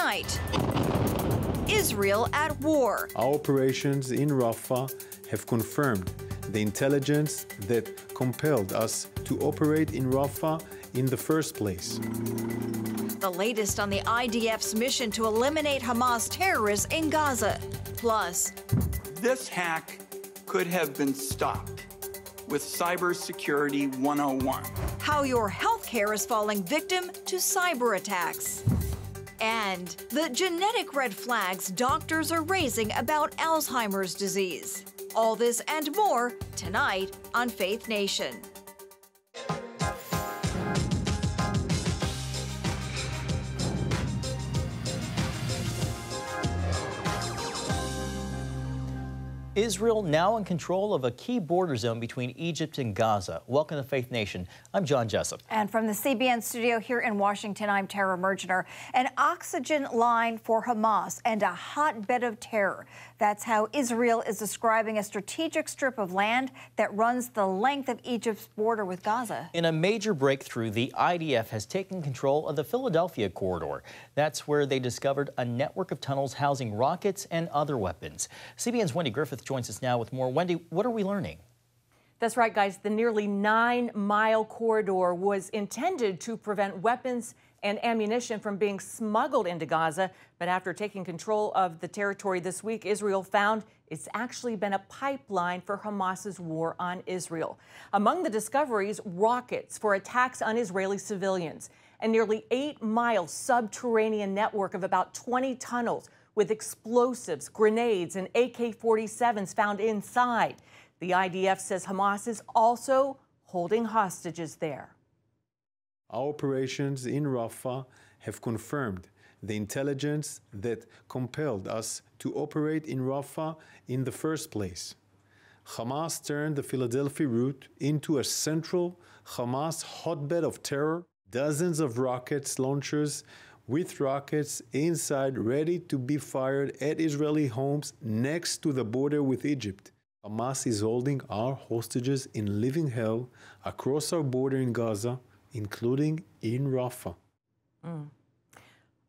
tonight. Israel at war. Our operations in Rafah have confirmed the intelligence that compelled us to operate in Rafah in the first place. The latest on the IDF's mission to eliminate Hamas terrorists in Gaza. Plus, this hack could have been stopped with Cybersecurity 101. How your healthcare is falling victim to cyber attacks. And the genetic red flags doctors are raising about Alzheimer's disease. All this and more tonight on Faith Nation. Israel now in control of a key border zone between Egypt and Gaza. Welcome to Faith Nation. I'm John Jessup. And from the CBN studio here in Washington, I'm Tara Mergener. An oxygen line for Hamas and a hotbed of terror. That's how Israel is describing a strategic strip of land that runs the length of Egypt's border with Gaza. In a major breakthrough, the IDF has taken control of the Philadelphia corridor. That's where they discovered a network of tunnels housing rockets and other weapons. CBN's Wendy Griffith joins us now with more. Wendy, what are we learning? That's right, guys. The nearly 9-mile corridor was intended to prevent weapons and ammunition from being smuggled into Gaza. But after taking control of the territory this week, Israel found it's actually been a pipeline for Hamas's war on Israel. Among the discoveries, rockets for attacks on Israeli civilians, a nearly 8-mile subterranean network of about 20 tunnels with explosives, grenades, and AK-47s found inside. The IDF says Hamas is also holding hostages there. Our operations in Rafah have confirmed the intelligence that compelled us to operate in Rafah in the first place. Hamas turned the Philadelphia route into a central Hamas hotbed of terror. Dozens of rocket launchers with rockets inside ready to be fired at Israeli homes next to the border with Egypt. Hamas is holding our hostages in living hell across our border in Gaza, including in Rafah.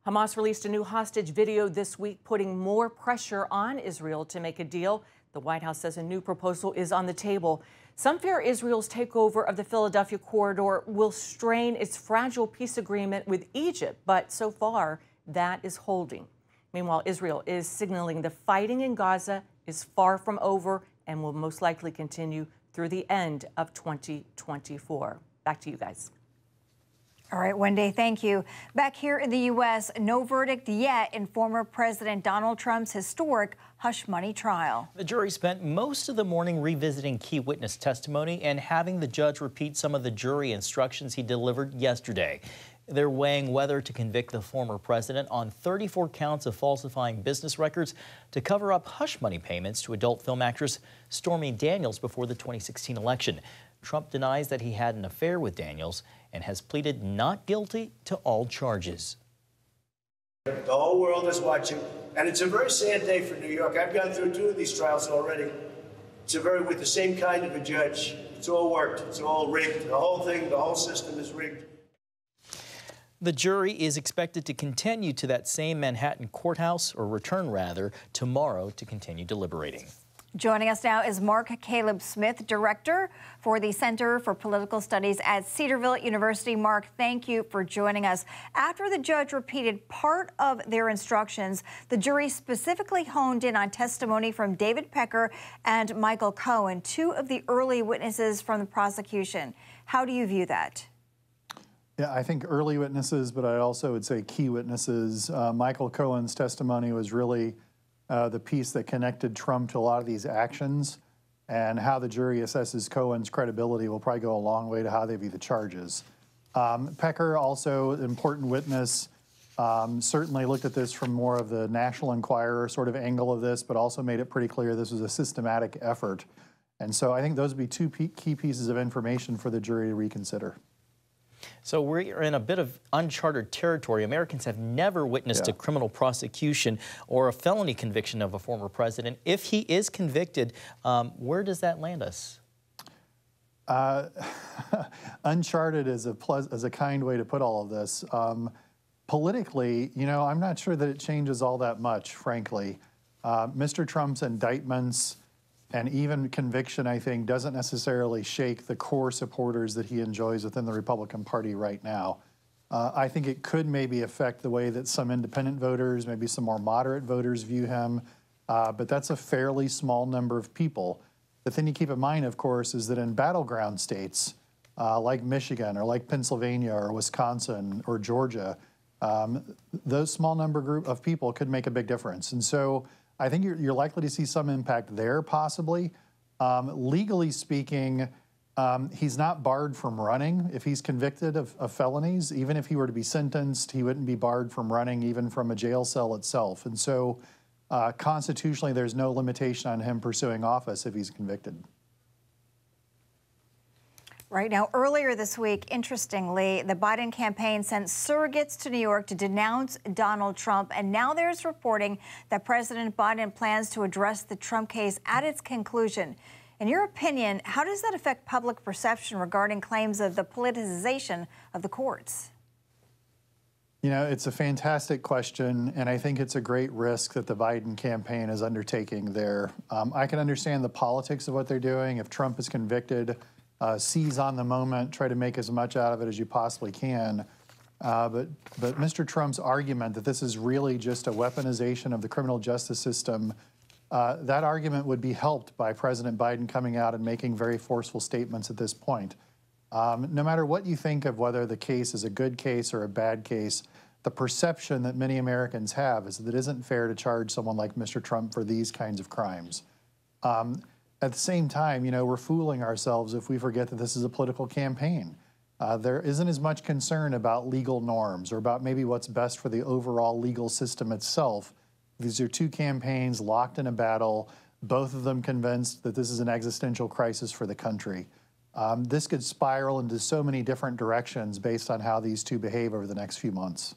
Hamas released a new hostage video this week, putting more pressure on Israel to make a deal. The White House says a new proposal is on the table. Some fear Israel's takeover of the Philadelphia corridor will strain its fragile peace agreement with Egypt, but so far that is holding. Meanwhile, Israel is signaling the fighting in Gaza is far from over and will most likely continue through the end of 2024. Back to you guys. All right, Wendy, thank you. Back here in the U.S., no verdict yet in former President Donald Trump's historic hush money trial. The jury spent most of the morning revisiting key witness testimony and having the judge repeat some of the jury instructions he delivered yesterday. They're weighing whether to convict the former president on 34 counts of falsifying business records to cover up hush money payments to adult film actress Stormy Daniels before the 2016 election. Trump denies that he had an affair with Daniels and has pleaded not guilty to all charges. The whole world is watching, and it's a very sad day for New York. I've gone through 2 of these trials already. It's with the same kind of a judge. It's all worked. It's all rigged. The whole thing, the whole system is rigged. The jury is expected to continue to that same Manhattan courthouse, or return rather, tomorrow to continue deliberating. Joining us now is Mark Caleb Smith, Director for the Center for Political Studies at Cedarville University. Mark, thank you for joining us. After the judge repeated part of their instructions, the jury specifically honed in on testimony from David Pecker and Michael Cohen, 2 of the early witnesses from the prosecution. How do you view that? Yeah, I think early witnesses, but I also would say key witnesses. Michael Cohen's testimony was really the piece that connected Trump to a lot of these actions, and how the jury assesses Cohen's credibility will probably go a long way to how they view the charges. Pecker, also an important witness, certainly looked at this from more of the National Enquirer sort of angle of this, but also made it pretty clear this was a systematic effort. And so I think those would be 2 key pieces of information for the jury to reconsider. So we're in a bit of uncharted territory. Americans have never witnessed a criminal prosecution or a felony conviction of a former president. If he is convicted, where does that land us? Uncharted is a kind way to put all of this. politically, you know, I'm not sure that it changes all that much, frankly. Mr. Trump's indictments and even conviction, I think, doesn't necessarily shake the core supporters that he enjoys within the Republican Party right now. I think it could maybe affect the way that some independent voters, maybe some more moderate voters view him, but that's a fairly small number of people. The thing to keep in mind, of course, is that in battleground states like Michigan or like Pennsylvania or Wisconsin or Georgia, those small number of people could make a big difference. And so I think you're likely to see some impact there, possibly. Legally speaking, he's not barred from running if he's convicted of felonies. Even if he were to be sentenced, he wouldn't be barred from running even from a jail cell itself. And so constitutionally, there's no limitation on him pursuing office if he's convicted. Right now, earlier this week, interestingly, the Biden campaign sent surrogates to New York to denounce Donald Trump. And now there's reporting that President Biden plans to address the Trump case at its conclusion. In your opinion, how does that affect public perception regarding claims of the politicization of the courts? You know, it's a fantastic question, and I think it's a great risk that the Biden campaign is undertaking there. I can understand the politics of what they're doing. If Trump is convicted, seize on the moment, try to make as much out of it as you possibly can. But Mr. Trump's argument that this is really just a weaponization of the criminal justice system, that argument would be helped by President Biden coming out and making very forceful statements at this point. No matter what you think of whether the case is a good case or a bad case, the perception that many Americans have is that it isn't fair to charge someone like Mr. Trump for these kinds of crimes. At the same time, you know, we're fooling ourselves if we forget that this is a political campaign. There isn't as much concern about legal norms or about maybe what's best for the overall legal system itself. These are two campaigns locked in a battle, both of them convinced that this is an existential crisis for the country. This could spiral into so many different directions based on how these two behave over the next few months.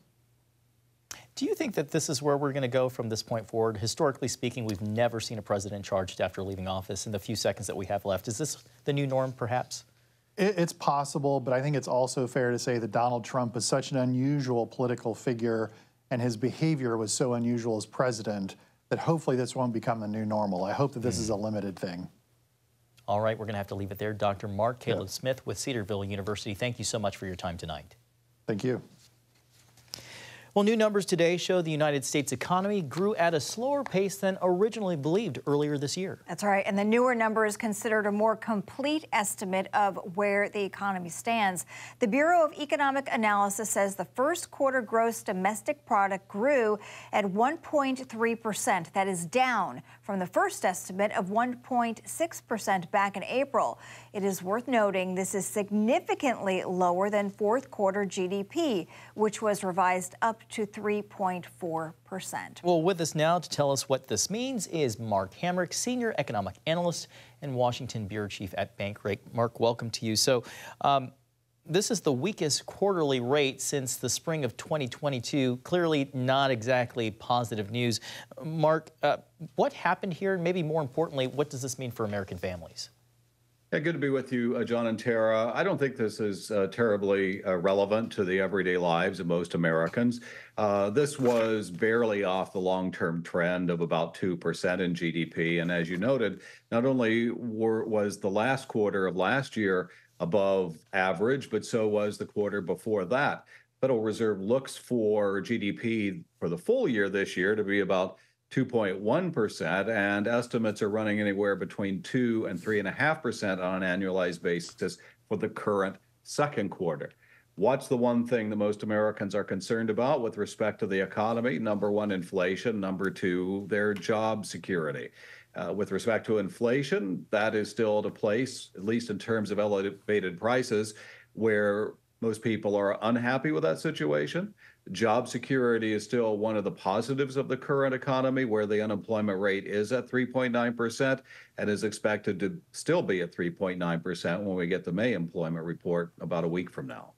Do you think that this is where we're going to go from this point forward? Historically speaking, we've never seen a president charged after leaving office in the few seconds that we have left. Is this the new norm, perhaps? It's possible, but I think it's also fair to say that Donald Trump is such an unusual political figure and his behavior was so unusual as president that hopefully this won't become the new normal. I hope that this is a limited thing. All right, we're going to have to leave it there. Dr. Mark Caleb Smith with Cedarville University, thank you so much for your time tonight. Thank you. Well, new numbers today show the United States economy grew at a slower pace than originally believed earlier this year. That's right. And the newer number is considered a more complete estimate of where the economy stands. The Bureau of Economic Analysis says the first quarter gross domestic product grew at 1.3%. That is down from the first estimate of 1.6% back in April. It is worth noting this is significantly lower than fourth quarter GDP, which was revised up to 3.4%. Well, with us now to tell us what this means is Mark Hamrick, Senior Economic Analyst and Washington Bureau Chief at Bankrate. Mark, welcome to you. So this is the weakest quarterly rate since the spring of 2022. Clearly not exactly positive news. Mark, what happened here? And maybe more importantly, what does this mean for American families? Yeah, good to be with you, John and Tara. I don't think this is terribly relevant to the everyday lives of most Americans. This was barely off the long-term trend of about 2% in GDP. And as you noted, not only was the last quarter of last year above average, but so was the quarter before that. Federal Reserve looks for GDP for the full year this year to be about 2.1%, and estimates are running anywhere between 2 and 3.5% on an annualized basis for the current second quarter. What's the one thing that most Americans are concerned about with respect to the economy? Number one, inflation. Number two, their job security. With respect to inflation, that is still at a place, at least in terms of elevated prices, where most people are unhappy with that situation. Job security is still one of the positives of the current economy, where the unemployment rate is at 3.9% and is expected to still be at 3.9% when we get the May employment report about a week from now.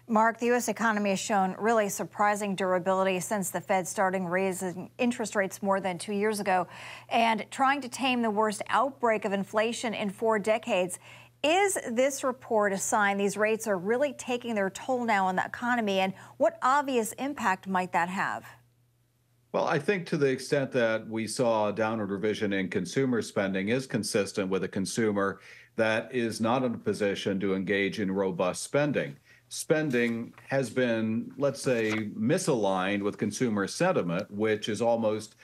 Mark, the U.S. economy has shown really surprising durability since the Fed started raising interest rates more than 2 years ago and trying to tame the worst outbreak of inflation in 4 decades. Is this report a sign these rates are really taking their toll now on the economy, and what obvious impact might that have? Well, I think to the extent that we saw a downward revision in consumer spending is consistent with a consumer that is not in a position to engage in robust spending. Spending has been, let's say, misaligned with consumer sentiment, which is almost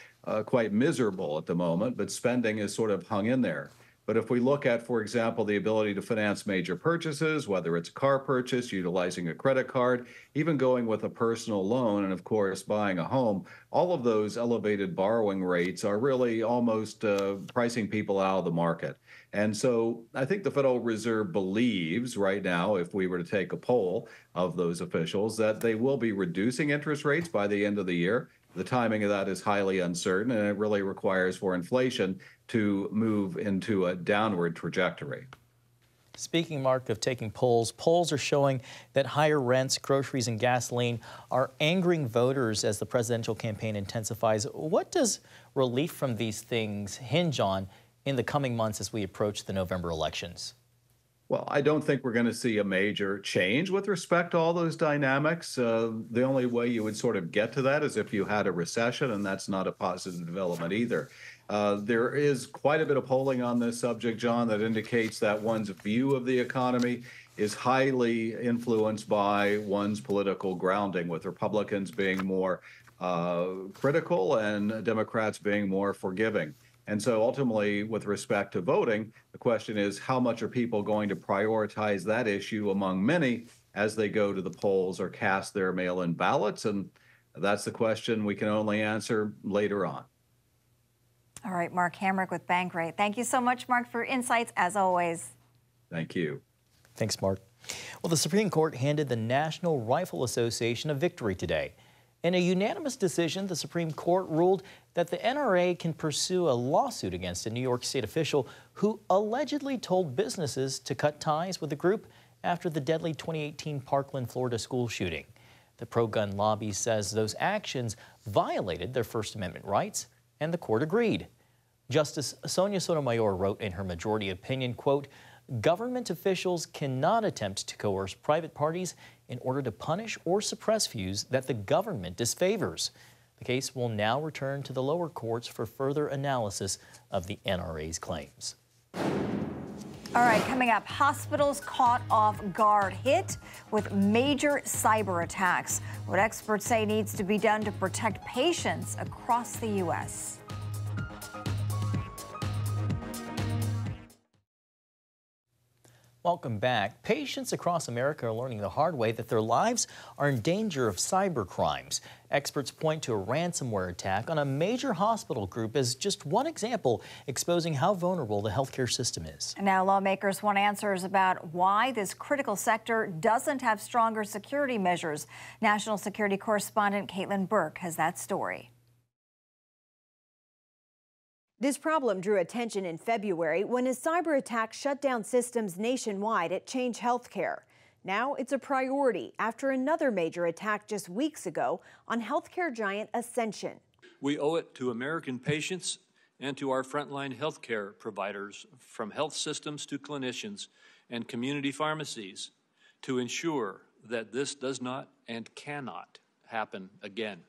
quite miserable at the moment, but spending is sort of hung in there. But if we look at, for example, the ability to finance major purchases, whether it's a car purchase, utilizing a credit card, even going with a personal loan, and of course, buying a home, all of those elevated borrowing rates are really almost pricing people out of the market. And so I think the Federal Reserve believes right now, if we were to take a poll of those officials, that they will be reducing interest rates by the end of the year. The timing of that is highly uncertain, and it really requires for inflation to move into a downward trajectory. Speaking, Mark, of taking polls, polls are showing that higher rents, groceries, and gasoline are angering voters as the presidential campaign intensifies. What does relief from these things hinge on in the coming months as we approach the November elections? Well, I don't think we're going to see a major change with respect to all those dynamics. The only way you would sort of get to that is if you had a recession, and that's not a positive development either. There is quite a bit of polling on this subject, John, that indicates that one's view of the economy is highly influenced by one's political grounding, with Republicans being more critical and Democrats being more forgiving. And so ultimately, with respect to voting, the question is, how much are people going to prioritize that issue among many as they go to the polls or cast their mail-in ballots? And that's the question we can only answer later on. All right, Mark Hamrick with Bankrate. Thank you so much, Mark, for your insights, as always. Thank you. Thanks, Mark. Well, the Supreme Court handed the National Rifle Association a victory today. In a unanimous decision, the Supreme Court ruled that the NRA can pursue a lawsuit against a New York State official who allegedly told businesses to cut ties with the group after the deadly 2018 Parkland, Florida school shooting. The pro-gun lobby says those actions violated their First Amendment rights, and the court agreed. Justice Sonia Sotomayor wrote in her majority opinion, quote, "Government officials cannot attempt to coerce private parties in order to punish or suppress views that the government disfavors." The case will now return to the lower courts for further analysis of the NRA's claims. All right, coming up, hospitals caught off guard, hit with major cyber attacks. What experts say needs to be done to protect patients across the U.S. Welcome back. Patients across America are learning the hard way that their lives are in danger of cyber crimes. Experts point to a ransomware attack on a major hospital group as just one example, exposing how vulnerable the healthcare system is. And now lawmakers want answers about why this critical sector doesn't have stronger security measures. National security correspondent Caitlin Burke has that story. This problem drew attention in February when a cyber attack shut down systems nationwide at Change Healthcare. Now it's a priority after another major attack just weeks ago on healthcare giant Ascension. We owe it to American patients and to our frontline healthcare providers, from health systems to clinicians and community pharmacies, to ensure that this does not and cannot happen again.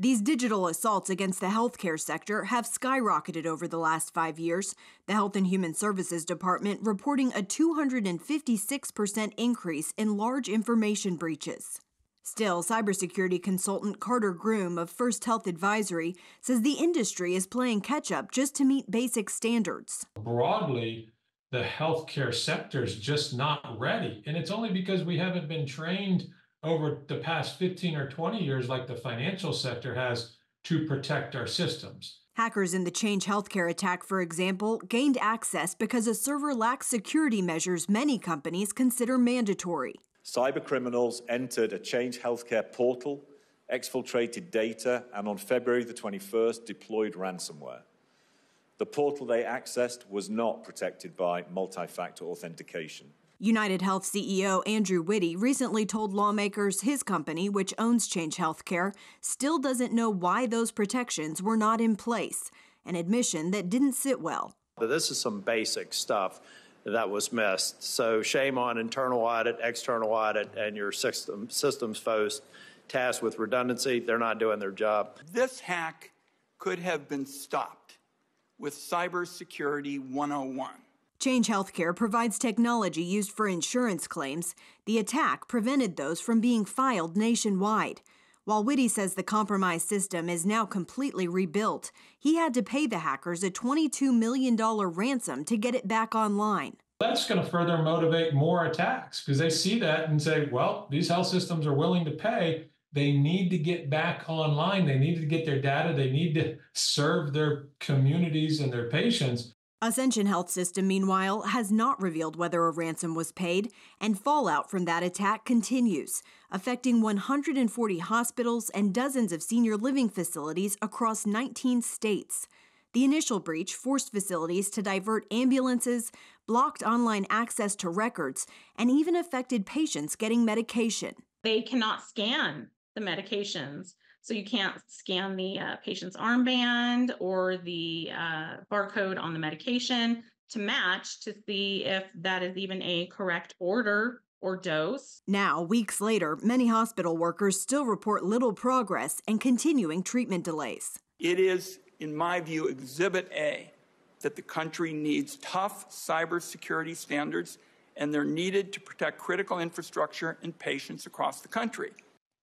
These digital assaults against the healthcare sector have skyrocketed over the last 5 years. The Health and Human Services Department reporting a 256% increase in large information breaches. Still, cybersecurity consultant Carter Groom of First Health Advisory says the industry is playing catch-up just to meet basic standards. Broadly, the healthcare sector is just not ready, and it's only because we haven't been trained over the past 15 or 20 years like the financial sector has to protect our systems. Hackers in the Change Healthcare attack, for example, gained access because a server lacks security measures many companies consider mandatory. Cyber criminals entered a Change Healthcare portal, exfiltrated data, and on February the 21st deployed ransomware. The portal they accessed was not protected by multi-factor authentication. United Health CEO Andrew Whitty recently told lawmakers his company, which owns Change Healthcare, still doesn't know why those protections were not in place, an admission that didn't sit well. This is some basic stuff that was missed. So shame on internal audit, external audit, and your systems folks tasked with redundancy. They're not doing their job. This hack could have been stopped with Cybersecurity 101. Change Healthcare provides technology used for insurance claims. The attack prevented those from being filed nationwide. While Whitty says the compromised system is now completely rebuilt, he had to pay the hackers a $22 million ransom to get it back online. That's going to further motivate more attacks because they see that and say, well, these health systems are willing to pay. They need to get back online. They need to get their data. They need to serve their communities and their patients. Ascension Health System, meanwhile, has not revealed whether a ransom was paid, and fallout from that attack continues, affecting 140 hospitals and dozens of senior living facilities across 19 states. The initial breach forced facilities to divert ambulances, blocked online access to records, and even affected patients getting medication. They cannot scan the medications. So you can't scan the patient's armband or the barcode on the medication to match to see if that is even a correct order or dose. Now, weeks later, many hospital workers still report little progress and continuing treatment delays. It is, in my view, Exhibit A that the country needs tough cybersecurity standards, and they're needed to protect critical infrastructure and patients across the country.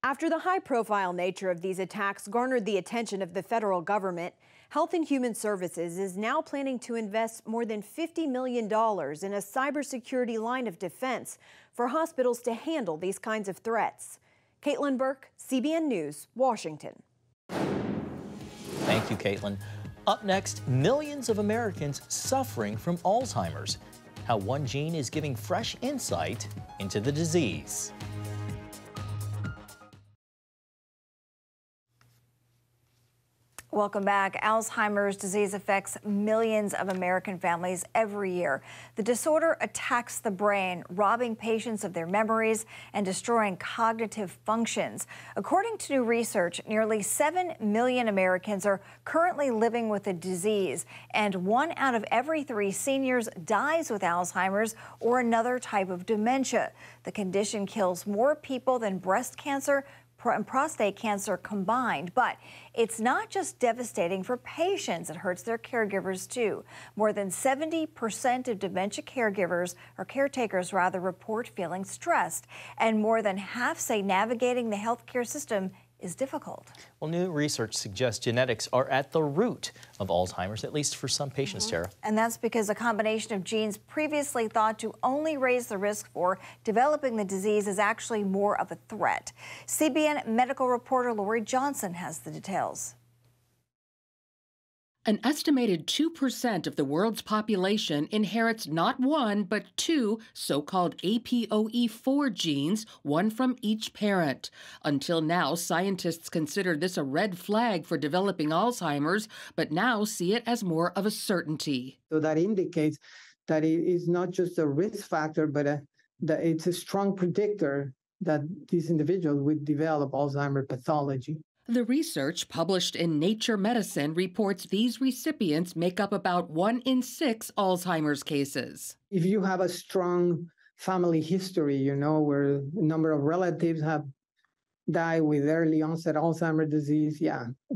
After the high-profile nature of these attacks garnered the attention of the federal government, Health and Human Services is now planning to invest more than $50 million in a cybersecurity line of defense for hospitals to handle these kinds of threats. Caitlin Burke, CBN News, Washington. Thank you, Caitlin. Up next, millions of Americans suffering from Alzheimer's. How one gene is giving fresh insight into the disease. Welcome back. Alzheimer's disease affects millions of American families every year. The disorder attacks the brain, robbing patients of their memories and destroying cognitive functions. According to new research, nearly 7 million Americans are currently living with the disease, and 1 out of every 3 seniors dies with Alzheimer's or another type of dementia. The condition kills more people than breast cancer and prostate cancer combined. But it's not just devastating for patients, it hurts their caregivers too. More than 70% of dementia caregivers, or caretakers rather, report feeling stressed. And more than half say navigating the healthcare system is difficult. Well, new research suggests genetics are at the root of Alzheimer's, at least for some patients, Tara. And that's because a combination of genes previously thought to only raise the risk for developing the disease is actually more of a threat. CBN medical reporter Lori Johnson has the details. An estimated 2% of the world's population inherits not 1, but 2 so-called APOE4 genes, one from each parent. Until now, scientists considered this a red flag for developing Alzheimer's, but now see it as more of a certainty. So that indicates that it is not just a risk factor, but that it's a strong predictor that these individuals would develop Alzheimer's pathology. The research published in Nature Medicine reports these recipients make up about 1 in 6 Alzheimer's cases. If you have a strong family history, where a number of relatives have died with early onset Alzheimer's disease,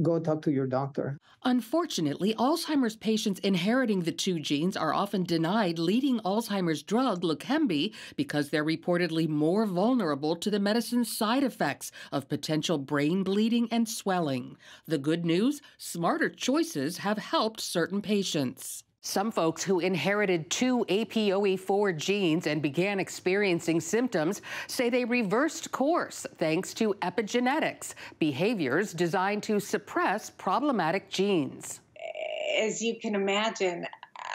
go talk to your doctor. Unfortunately, Alzheimer's patients inheriting the 2 genes are often denied leading Alzheimer's drug Leqembi because they're reportedly more vulnerable to the medicine's side effects of potential brain bleeding and swelling. The good news, smarter choices have helped certain patients. Some folks who inherited 2 APOE4 genes and began experiencing symptoms say they reversed course thanks to epigenetics, behaviors designed to suppress problematic genes. As you can imagine,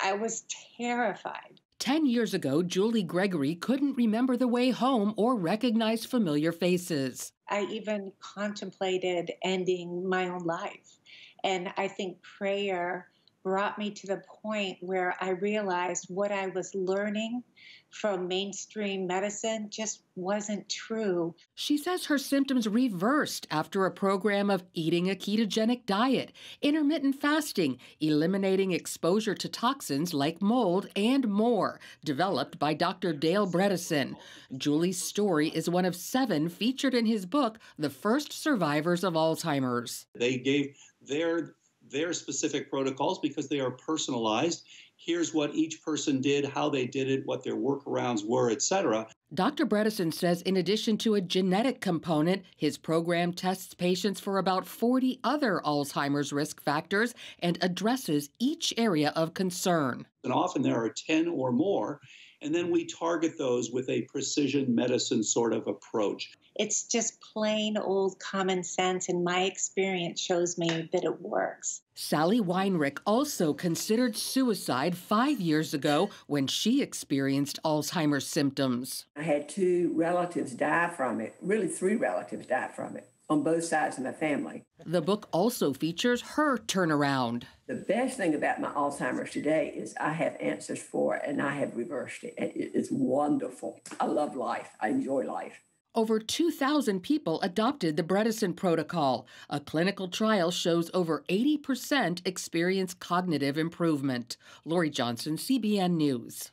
I was terrified. 10 years ago, Julie Gregory couldn't remember the way home or recognize familiar faces. I even contemplated ending my own life. And I think prayer brought me to the point where I realized what I was learning from mainstream medicine just wasn't true. She says her symptoms reversed after a program of eating a ketogenic diet, intermittent fasting, eliminating exposure to toxins like mold, and more, developed by Dr. Dale Bredesen. Julie's story is one of 7 featured in his book, The First Survivors of Alzheimer's. They gave their specific protocols because they are personalized. Here's what each person did, how they did it, what their workarounds were, etc. Dr. Bredesen says in addition to a genetic component, his program tests patients for about 40 other Alzheimer's risk factors and addresses each area of concern. And often there are 10 or more, and then we target those with a precision medicine sort of approach. It's just plain old common sense, and my experience shows me that it works. Sally Weinrich also considered suicide 5 years ago when she experienced Alzheimer's symptoms. I had 2 relatives die from it, really 3 relatives die from it, on both sides of my family. The book also features her turnaround. The best thing about my Alzheimer's today is I have answers for it, and I have reversed it. It's wonderful. I love life. I enjoy life. Over 2,000 people adopted the Bredesen protocol. A clinical trial shows over 80% experience cognitive improvement. Lori Johnson, CBN News.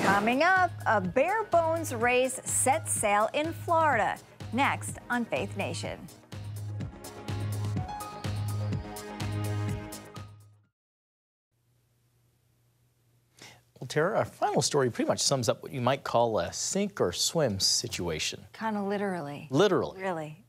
Coming up, a bare bones race sets sail in Florida. Next on Faith Nation. Well, Tara, our final story pretty much sums up what you might call a sink or swim situation. Kind of literally. Literally. Really.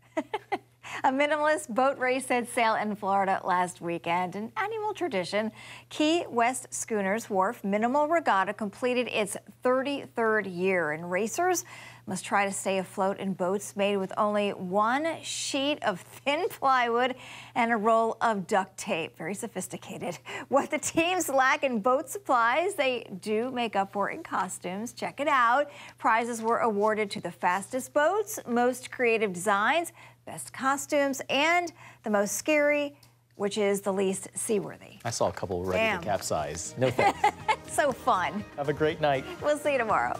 A minimalist boat race set sail in Florida last weekend, an annual tradition. Key West Schooners Wharf Minimal Regatta completed its 33rd year, and racers must try to stay afloat in boats made with only 1 sheet of thin plywood and a roll of duct tape. Very sophisticated. What the teams lack in boat supplies, they do make up for in costumes. Check it out. Prizes were awarded to the fastest boats, most creative designs, best costumes, and the most scary, which is the least seaworthy. I saw a couple ready to capsize. No thanks. So fun. Have a great night. We'll see you tomorrow.